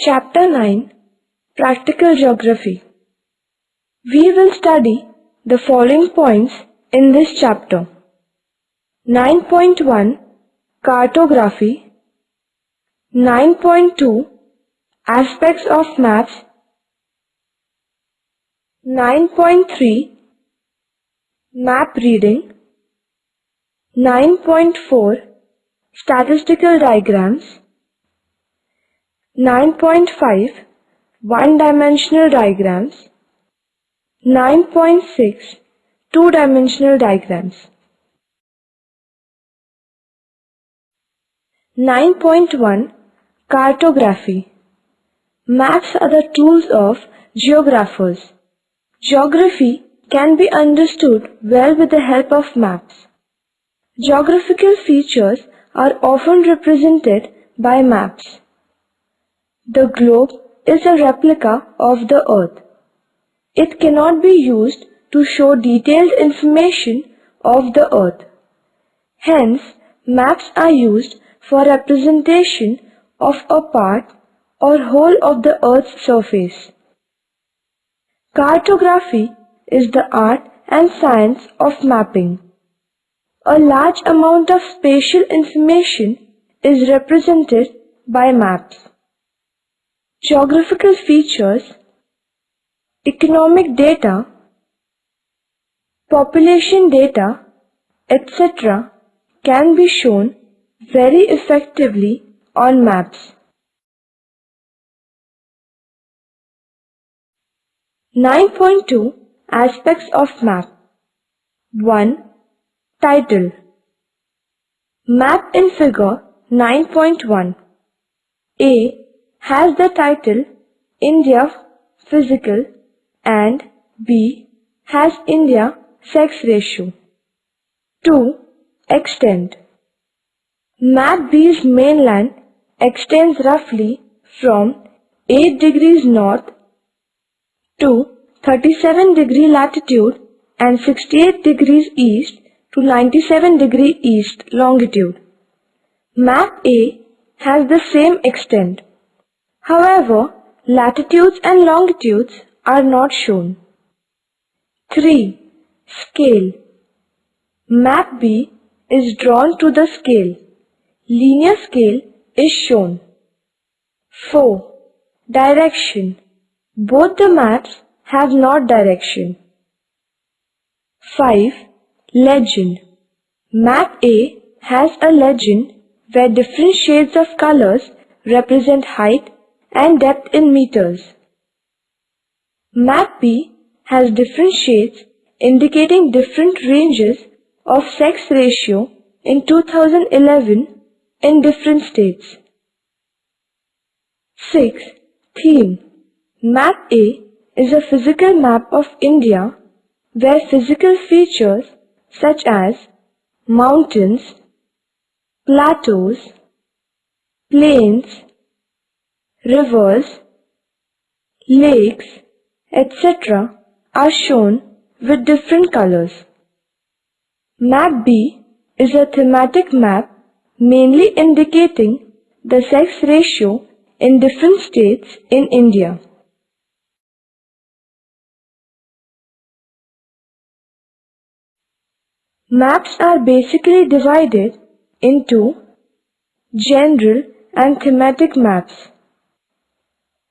Chapter 9 Practical Geography. We will study the following points in this chapter. 9.1 Cartography. 9.2 Aspects of Maps. 9.3 Map Reading. 9.4 Statistical Diagrams. 9.5 One-dimensional diagrams. 9.6 Two-dimensional diagrams. 9.1 Cartography. Maps are the tools of geographers. Geography can be understood well with the help of maps. Geographical features are often represented by maps. The globe is a replica of the earth. It cannot be used to show detailed information of the earth. Hence, maps are used for representation of a part or whole of the earth's surface. Cartography is the art and science of mapping. A large amount of spatial information is represented by maps. Geographical features, economic data, population data, etc. can be shown very effectively on maps. 9.2 Aspects of Map. 1. Title. Map in Figure 9.1. A has the title India Physical and B has India Sex Ratio. 2. Extent. Map B's mainland extends roughly from 8 degrees north to 37 degree latitude and 68 degrees east to 97 degree east longitude. Map A has the same extent. However, latitudes and longitudes are not shown. 3. Scale. Map B is drawn to the scale. Linear scale is shown. 4. Direction. Both the maps have north direction. 5. Legend. Map A has a legend where different shades of colors represent height and depth in meters. Map B has different shades indicating different ranges of sex ratio in 2011 in different states. 6. Theme. Map A is a physical map of India where physical features such as mountains, plateaus, plains, rivers, lakes, etc. are shown with different colors. Map B is a thematic map mainly indicating the sex ratio in different states in India. Maps are basically divided into general and thematic maps.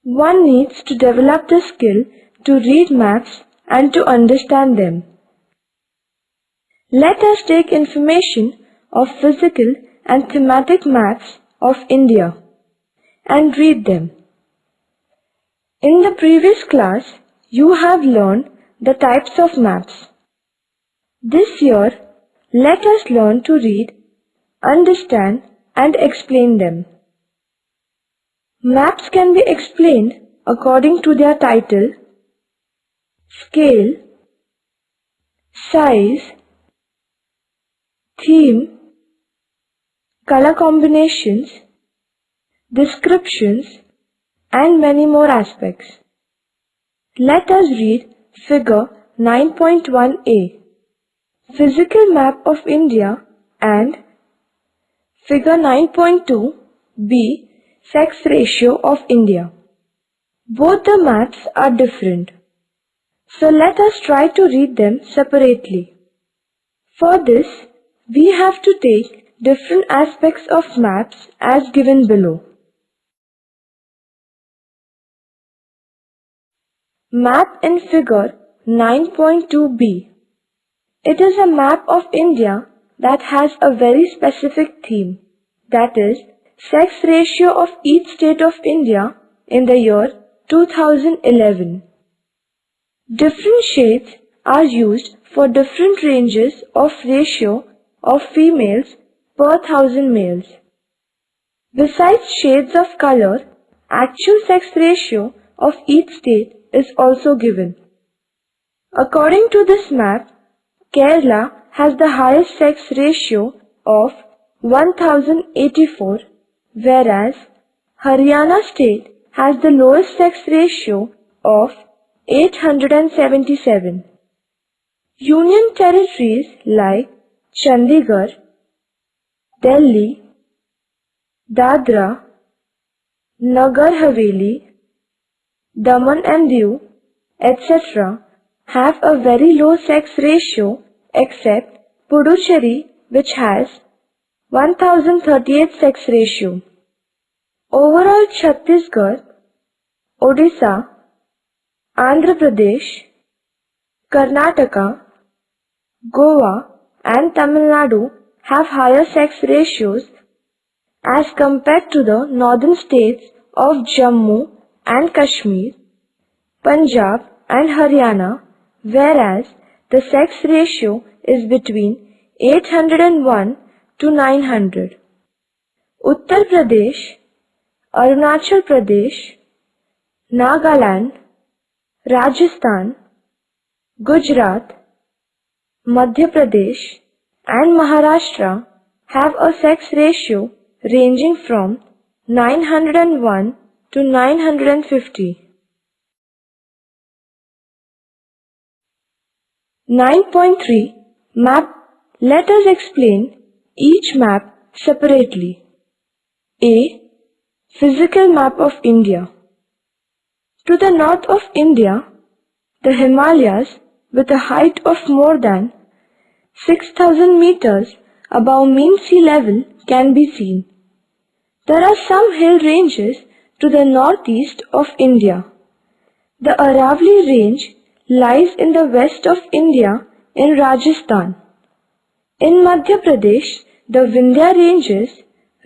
One needs to develop the skill to read maps and to understand them. Let us take information of physical and thematic maps of India and read them. In the previous class, you have learned the types of maps. This year, let us learn to read, understand, and explain them. Maps can be explained according to their title, scale, size, theme, color combinations, descriptions, and many more aspects. Let us read Figure 9.1a, Physical Map of India, and Figure 9.2b, sex ratio of India. Both the maps are different. So let us try to read them separately. For this, we have to take different aspects of maps as given below. Map in figure 9.2b. It is a map of India that has a very specific theme, that is, sex ratio of each state of India in the year 2011. Different shades are used for different ranges of ratio of females per 1,000 males. Besides shades of color, actual sex ratio of each state is also given. According to this map, Kerala has the highest sex ratio of 1084, whereas Haryana state has the lowest sex ratio of 877. Union territories like Chandigarh, Delhi, Dadra, Nagar Haveli, Daman and Diu, etc. have a very low sex ratio except Puducherry, which has 1038 sex ratio. Overall, Chhattisgarh, Odisha, Andhra Pradesh, Karnataka, Goa and Tamil Nadu have higher sex ratios as compared to the northern states of Jammu and Kashmir, Punjab and Haryana, whereas the sex ratio is between 801 to 900. Uttar Pradesh, Arunachal Pradesh, Nagaland, Rajasthan, Gujarat, Madhya Pradesh and Maharashtra have a sex ratio ranging from 901 to 950. 9.3 Map. Let us explain each map separately. A. Physical map of India. To the north of India, the Himalayas with a height of more than 6,000 meters above mean sea level can be seen. There are some hill ranges to the northeast of India. The Aravalli range lies in the west of India in Rajasthan. In Madhya Pradesh, the Vindhya ranges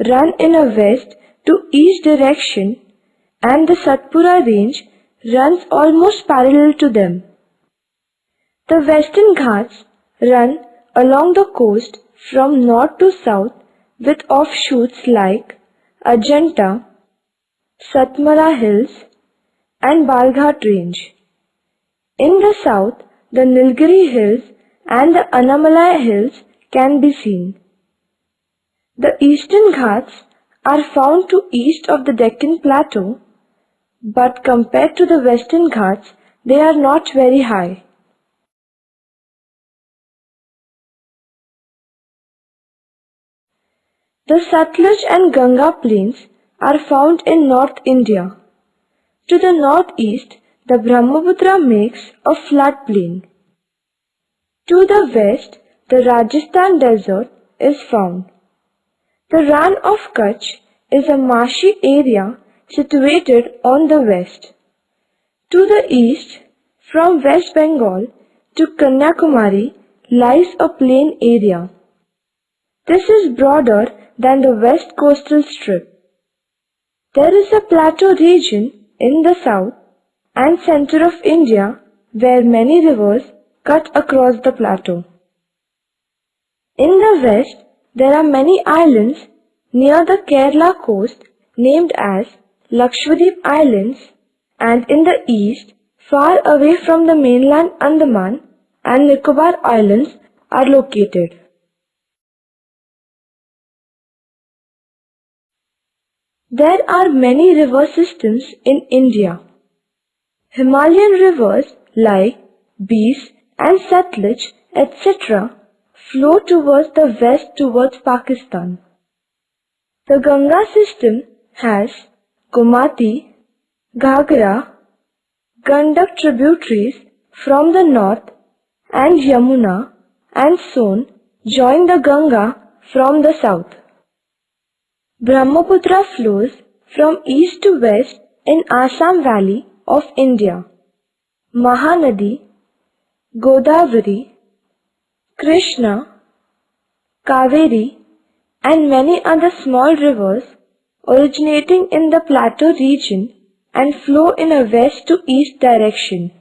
run in a west to east direction and the Satpura range runs almost parallel to them. The Western Ghats run along the coast from north to south with offshoots like Ajanta, Satmara Hills and Balghat range. In the south, the Nilgiri Hills and the Annamalai Hills can be seen. The Eastern Ghats are found to east of the Deccan Plateau, but compared to the Western Ghats, they are not very high. The Satluj and Ganga plains are found in North India. To the northeast, the Brahmaputra makes a flat plain. To the west, the Rajasthan desert is found. The Rann of Kutch is a marshy area situated on the west. To the east, from West Bengal to Kanyakumari lies a plain area. This is broader than the west coastal strip. There is a plateau region in the south and center of India where many rivers cut across the plateau. In the west, there are many islands near the Kerala coast named as Lakshadweep Islands, and in the east, far away from the mainland Andaman and Nicobar Islands are located. There are many river systems in India. Himalayan rivers like Beas and Satluj, etc. flow towards the west towards Pakistan. The Ganga system has Gomati, Ghagra, Gandak tributaries from the north and Yamuna and Son join the Ganga from the south. Brahmaputra flows from east to west in Assam Valley of India. Mahanadi, Godavari, Krishna, Kaveri and many other small rivers originating in the plateau region and flow in a west to east direction.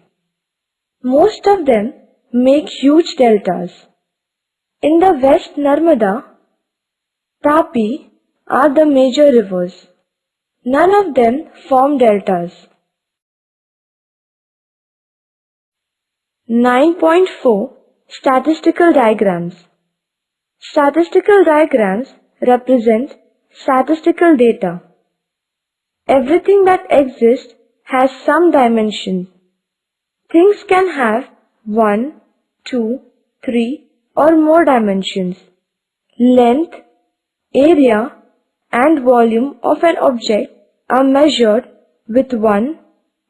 Most of them make huge deltas. In the west Narmada, Tapi are the major rivers. None of them form deltas. 9.4 Statistical Diagrams. Statistical diagrams represent statistical data. Everything that exists has some dimension. Things can have 1, 2, 3 or more dimensions. Length, area and volume of an object are measured with 1,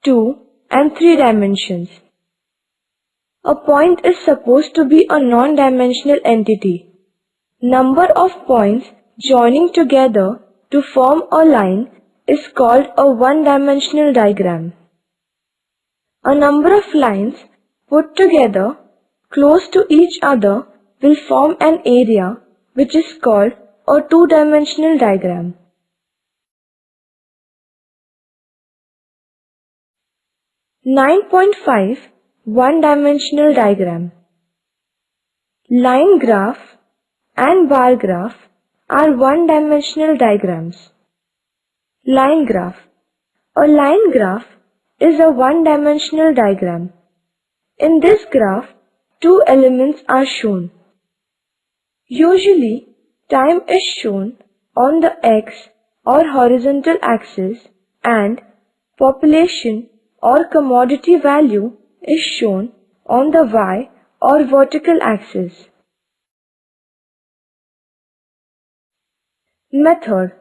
2 and 3 dimensions. A point is supposed to be a non-dimensional entity. Number of points joining together to form a line is called a one-dimensional diagram. A number of lines put together close to each other will form an area which is called a two-dimensional diagram. (9.5) One-dimensional diagram. Line graph and bar graph are one-dimensional diagrams. Line graph. A line graph is a one-dimensional diagram. In this graph, two elements are shown. Usually, time is shown on the x or horizontal axis and population or commodity value is shown on the y or vertical axis. Method.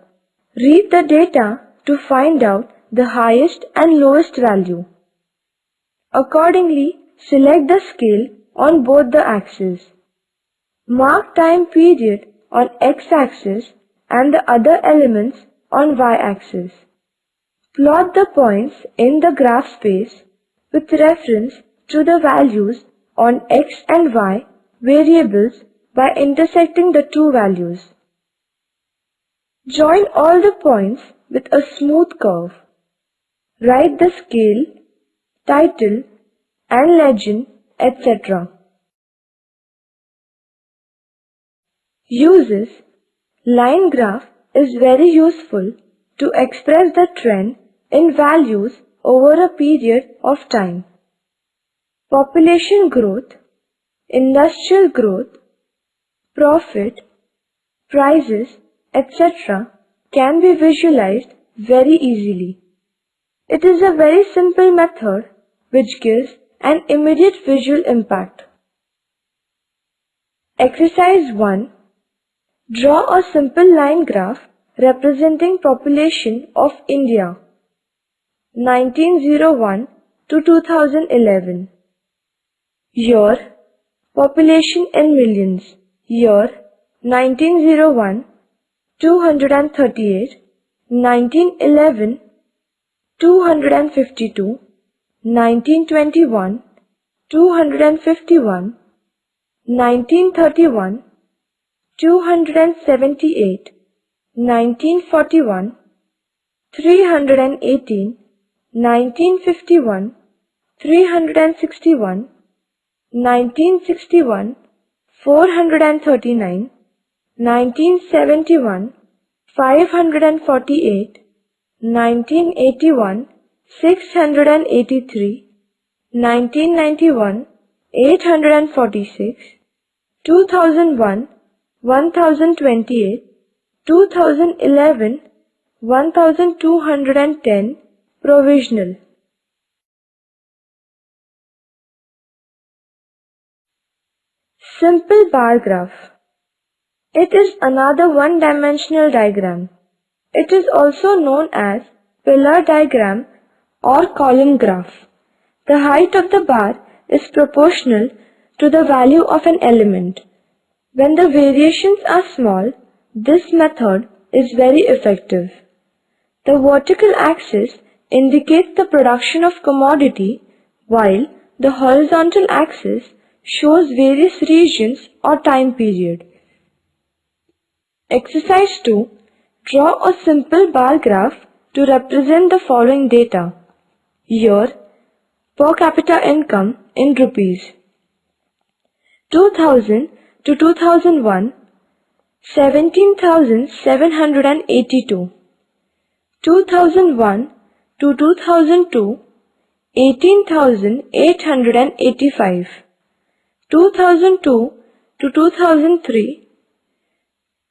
Read the data to find out the highest and lowest value. Accordingly, select the scale on both the axes. Mark time period on x-axis and the other elements on y-axis. Plot the points in the graph space with reference to the values on x and y variables by intersecting the two values. Join all the points with a smooth curve. Write the scale, title and legend, etc. Uses. Line graph is very useful to express the trend in values over a period of time. Population growth, industrial growth, profit, prices, etc. can be visualized very easily. It is a very simple method which gives an immediate visual impact. Exercise 1. Draw a simple line graph representing population of India 1901 to 2011. Year, population in millions. Year 1901, 238, 1911, 252, 1921, 251, 1931, 278, 1941, 318, 1951, 361, 1961, 439, 1971, 548, 1981, 683, 1991, 846, 2001, 1028, 2011, 1210, provisional. Simple bar graph. It is another one-dimensional diagram. It is also known as pillar diagram or column graph. The height of the bar is proportional to the value of an element. When the variations are small, this method is very effective. The vertical axis indicates the production of commodity, while the horizontal axis shows various regions or time period. Exercise 2. Draw a simple bar graph to represent the following data. Year, per capita income in rupees. 2000 to 2001, 17,782. 2001 to 2002, 18,885. 2002 to 2003,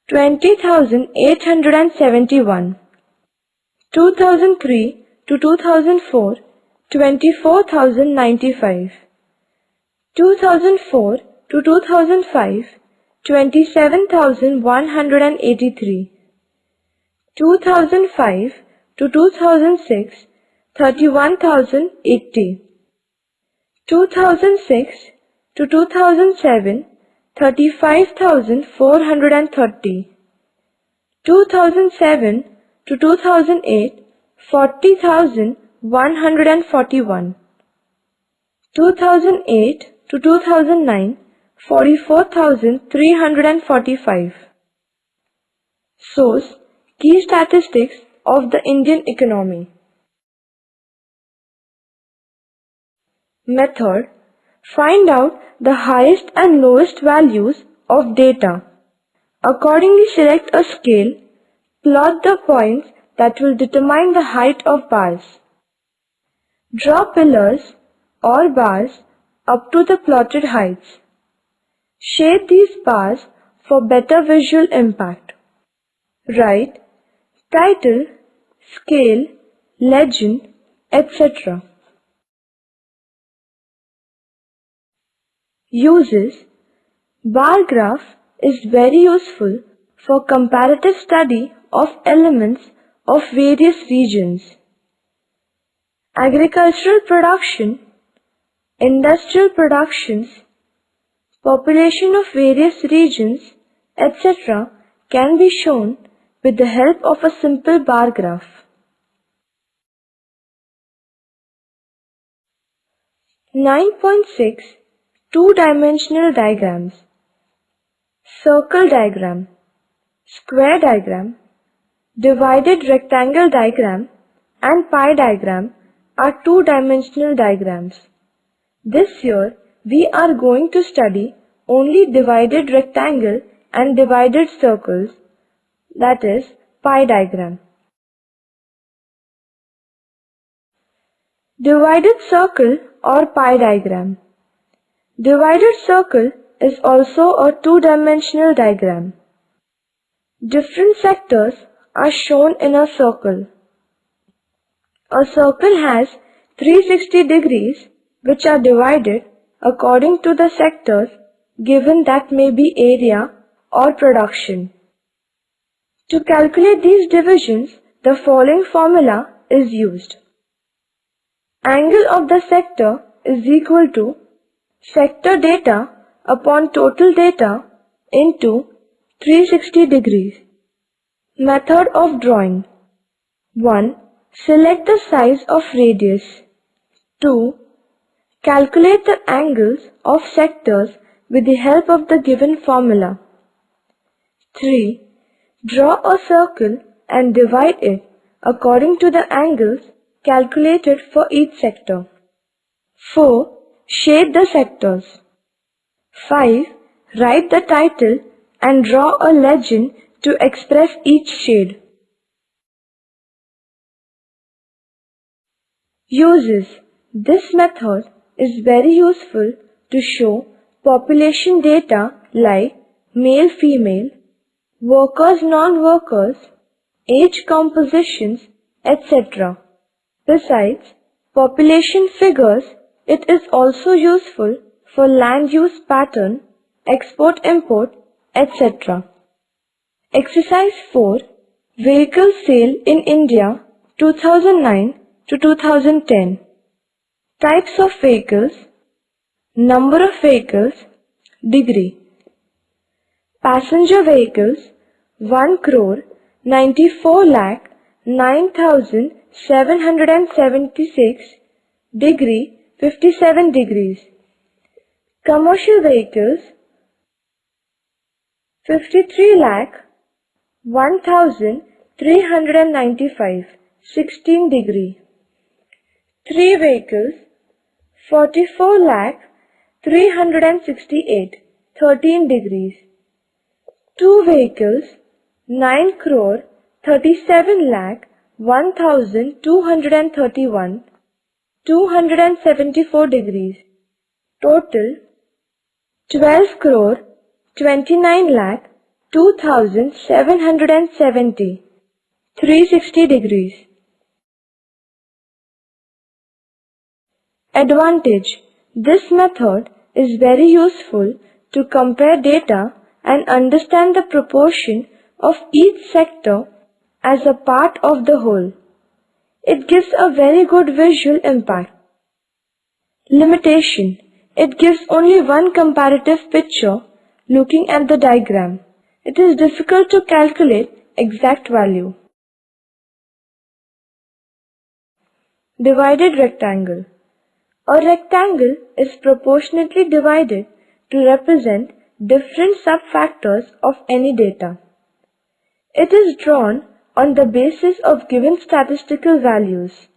20,871. 2003 to 2004, 24,095. 2004 to 2005, 27,183. 2005 to 2006, 31,080. 2006 to 2007, 35,430. 2007 to 2008, 40,141. 2008 to 2009, 44,345. Source: Key Statistics of the Indian Economy. Method: find out the highest and lowest values of data. Accordingly, select a scale, plot the points that will determine the height of bars. Draw pillars or bars up to the plotted heights. Shade these bars for better visual impact. Write title, scale, legend, etc. Uses: bar graph is very useful for comparative study of elements of various regions. Agricultural production, industrial productions, population of various regions, etc. can be shown with the help of a simple bar graph. 9.6 Two-dimensional diagrams. Circle diagram, square diagram, divided rectangle diagram and pie diagram are two-dimensional diagrams. This year we are going to study only divided rectangle and divided circles, that is pie diagram. Divided circle or pie diagram. Divided circle is also a two-dimensional diagram. Different sectors are shown in a circle. A circle has 360 degrees which are divided according to the sectors given, that may be area or production. To calculate these divisions, the following formula is used. Angle of the sector is equal to sector data upon total data into 360 degrees. Method of drawing. 1. Select the size of radius. 2. Calculate the angles of sectors with the help of the given formula. 3. Draw a circle and divide it according to the angles calculated for each sector. 4. Shade the sectors. 5. Write the title and draw a legend to express each shade. Uses. This method is very useful to show population data like male-female, workers, non-workers, age compositions, etc. Besides population figures, it is also useful for land use pattern, export-import, etc. Exercise 4. Vehicle sale in India 2009 to 2010. Types of vehicles, number of vehicles, degree. Passenger vehicles 1 crore 94 lakh 9,776, degree 57 degrees. Commercial vehicles 53 lakh 1,395, 16 degree. 3 vehicles 44 lakh 368, 13 degrees. 2 vehicles 9 crore 37 lakh 1,231, 274 degrees. Total 12 crore 29 lakh 2,770, 360 degrees. Advantage: this method is very useful to compare data and understand the proportion of each sector as a part of the whole. It gives a very good visual impact. Limitation: it gives only one comparative picture looking at the diagram. It is difficult to calculate exact value. Divided rectangle. A rectangle is proportionately divided to represent different subfactors of any data. It is drawn on the basis of given statistical values.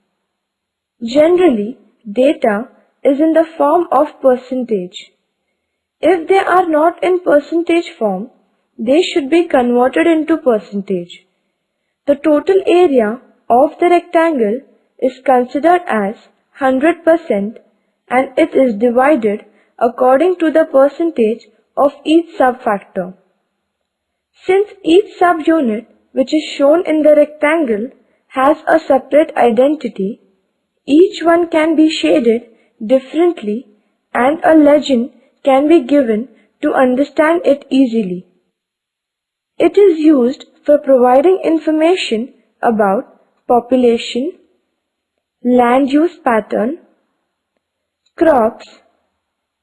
Generally, data is in the form of percentage. If they are not in percentage form, they should be converted into percentage. The total area of the rectangle is considered as 100% and it is divided according to the percentage of each subfactor. Since each subunit which is shown in the rectangle has a separate identity, each one can be shaded differently and a legend can be given to understand it easily. It is used for providing information about population, land use pattern, crops,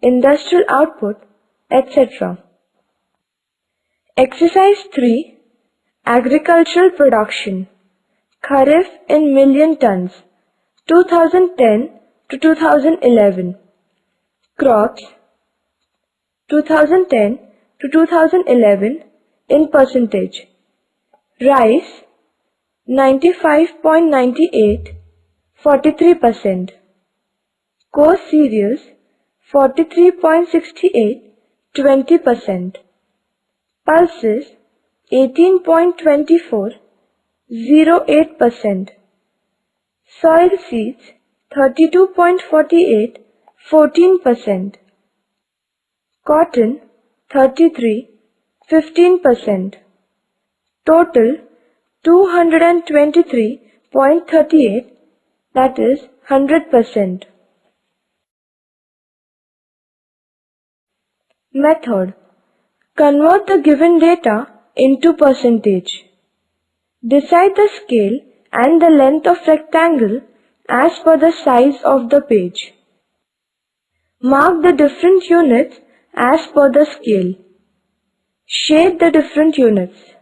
industrial output, etc. Exercise 3. Agricultural production. Kharif in million tons, 2010 to 2011. Crops, 2010 to 2011 in percentage. Rice, 95.98, 43%. Coarse cereals, 43.68, 20%. Pulses, 18.24, 0.8%. Soil seeds, 32.48, 14%. Cotton, 33, 15%. Total, 223.38, that is 100%. Method: convert the given data into percentage. Decide the scale and the length of rectangle as per the size of the page. Mark the different units as per the scale. Shade the different units.